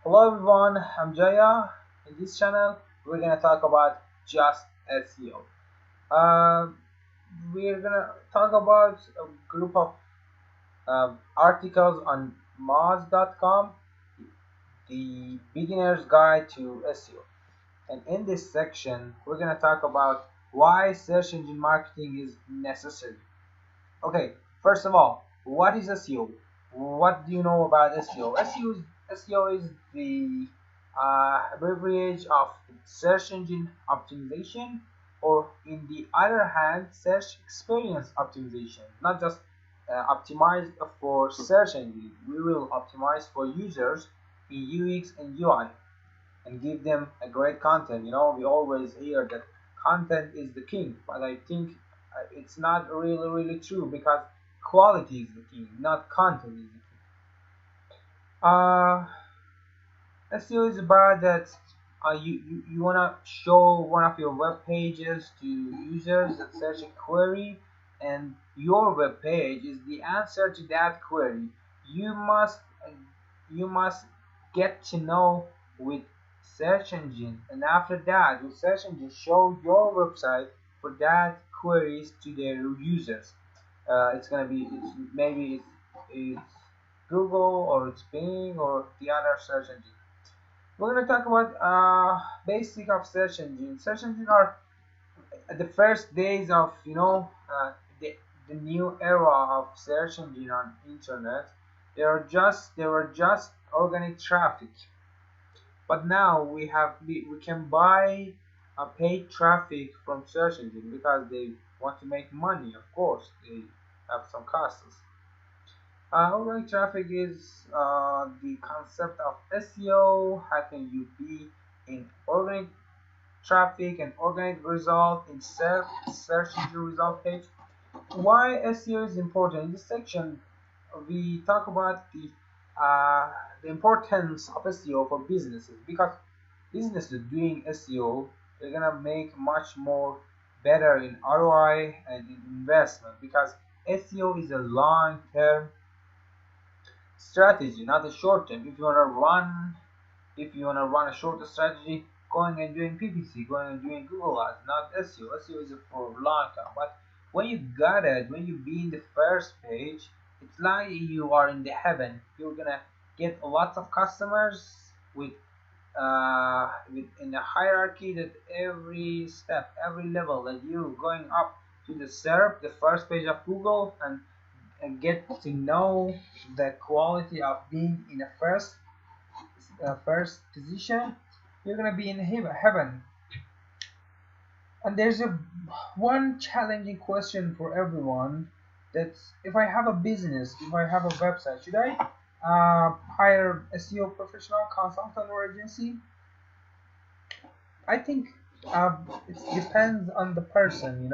Hello everyone, I'm Jaya. In this channel, we're gonna talk about just SEO. Uh, we're gonna talk about a group of articles on moz.com, the beginner's guide to SEO. And in this section, we're gonna talk about why search engine marketing is necessary. Okay, first of all, what is SEO? What do you know about SEO? SEO is the abbreviation of search engine optimization, or in the other hand, search experience optimization. Not just optimize for search engine. We will optimize for users in UX and UI and give them a great content. We always hear that content is the king, but I think it's not really true, because quality is the king, not content is the king. SEO is about that you want to show one of your web pages to users that search a query, and your web page is the answer to that query. You must you must get to know with search engine, and after that the search engine show your website for that queries to their users. It's gonna be it's Google, or it's Bing, or the other search engine. We're gonna talk about basic of search engine. Search engine are at the first days of the new era of search engine on internet. They were just organic traffic, but now we can buy a paid traffic from search engine because they want to make money. Of course, they have some costs. Organic traffic is the concept of SEO. How can you be in organic traffic and organic result in search engine result page? Why SEO is important? In this section, we talk about the importance of SEO for businesses, because businesses doing SEO, they're gonna make much more better in ROI and in investment, because SEO is a long term strategy, not a short term. If you wanna run a short strategy, going and doing PPC, going and doing Google Ads, not SEO. SEO is for long term. But when you got it, when you be in the first page, it's like you are in the heaven. You're gonna get a lot of customers with in the hierarchy, that every step, every level that you going up to the SERP, the first page of Google, and get to know the quality of being in a first position, you're gonna be in heaven. And there's a one challenging question for everyone: that's, if I have a business, if I have a website, should I hire SEO professional, consultant, or agency? I think it depends on the person.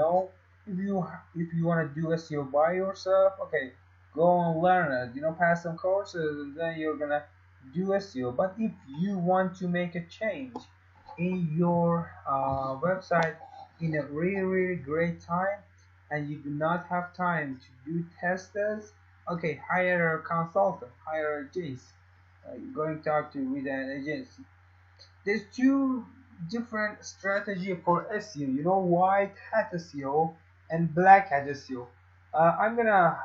If you want to do SEO by yourself, okay, go and learn it. Pass some courses, and then you're gonna do SEO. But if you want to make a change in your website in a really great time, and you do not have time to do testers, okay, hire a consultant, hire a agency. You're going to talk to with an agency. There's two different strategy for SEO. White hat SEO and black hat SEO. I'm gonna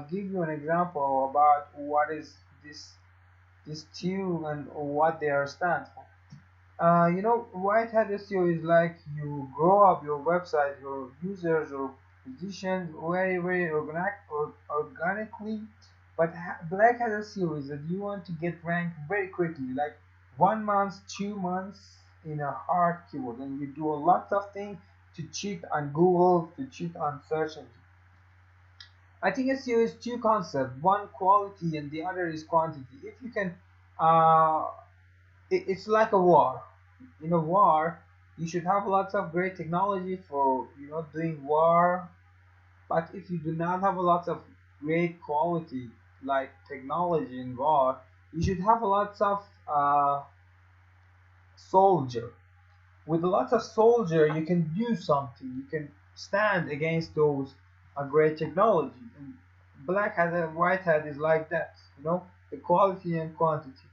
give you an example about what is this two and what they are stand for. White hat SEO is like you grow up your website, your users or positions very organically. But black hat SEO is that you want to get ranked very quickly, like 1 month, 2 months in a hard keyword, and you do a lot of things to cheat on Google, to cheat on search engine. I think SEO is two concepts: one quality and the other is quantity. If you can, uh, it's like a war. In a war, you should have lots of great technology for doing war. But if you do not have a lot of great quality like technology in war, you should have a lots of soldier. With a lot of soldier, you can do something. You can stand against those great technology. And black hat and white hat is like that. The quality and quantity.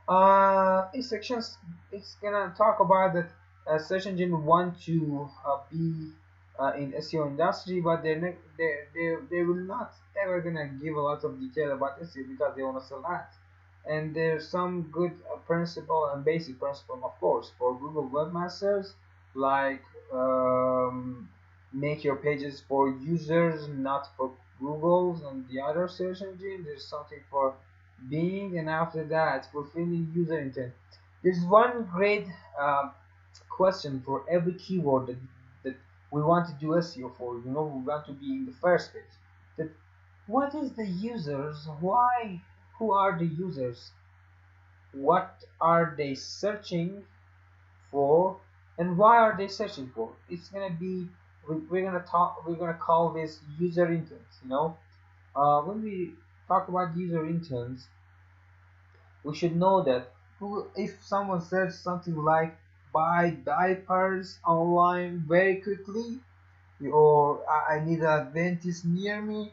In sections, it's gonna talk about that search engine want to be in SEO industry, but they will not ever gonna give a lot of detail about SEO because they wanna sell ads. And there's some good principle and basic principle, of course, for Google webmasters, like make your pages for users, not for Google's and the other search engine. There's something for being, and after that fulfilling user intent. There's one great question for every keyword that we want to do SEO for. We want to be in the first page. That what is the users? Why? Who are the users? What are they searching for? And why are they searching for? It's gonna be we're gonna talk. We're gonna call this user intent. When we talk about user intents, we should know that if someone searches something like buy diapers online very quickly, or I need a dentist near me,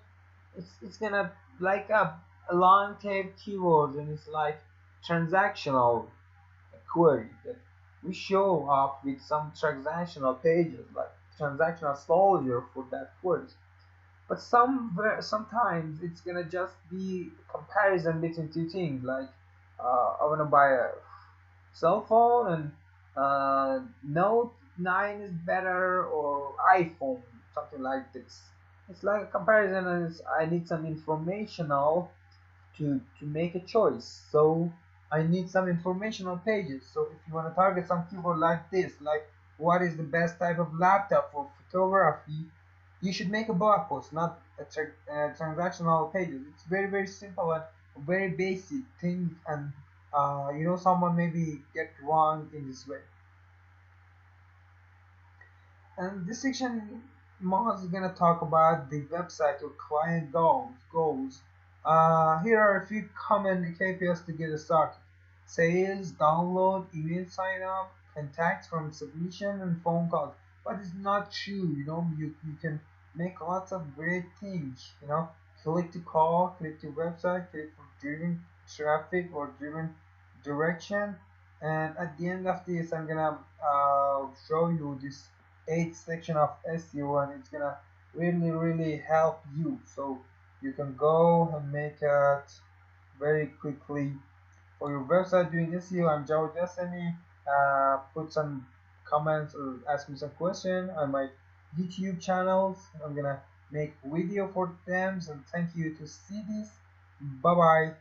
it's gonna like a long tail keyword, and it's like transactional query that we show up with some transactional pages, like transactional soldier for that query. But sometimes it's gonna just be comparison between two things, like I wanna buy a cell phone, and Note 9 is better, or iPhone, something like this. It's like a comparison, and I need some informational to make a choice. So I need some informational pages. So if you want to target some keyword like this, like what is the best type of laptop for photography, you should make a blog post, not transactional pages. It's very simple and very basic things, and someone maybe get wrong in this way. And this section Moz is gonna talk about the website or client goals. Here are a few common KPIs to get started: sales, download, email sign up, contacts from submission, and phone calls. But it's not true. You can make lots of great things. Click to call, click to website, click for driven traffic or driven direction. And at the end of this, I'm gonna show you this eighth section of SEO, and it's gonna really help you. So you can go and make it very quickly for your website doing SEO. I'm Joe Ysemi. Put some comments or ask me some question on my YouTube channels. I'm gonna make video for them. So thank you to see this. Bye bye.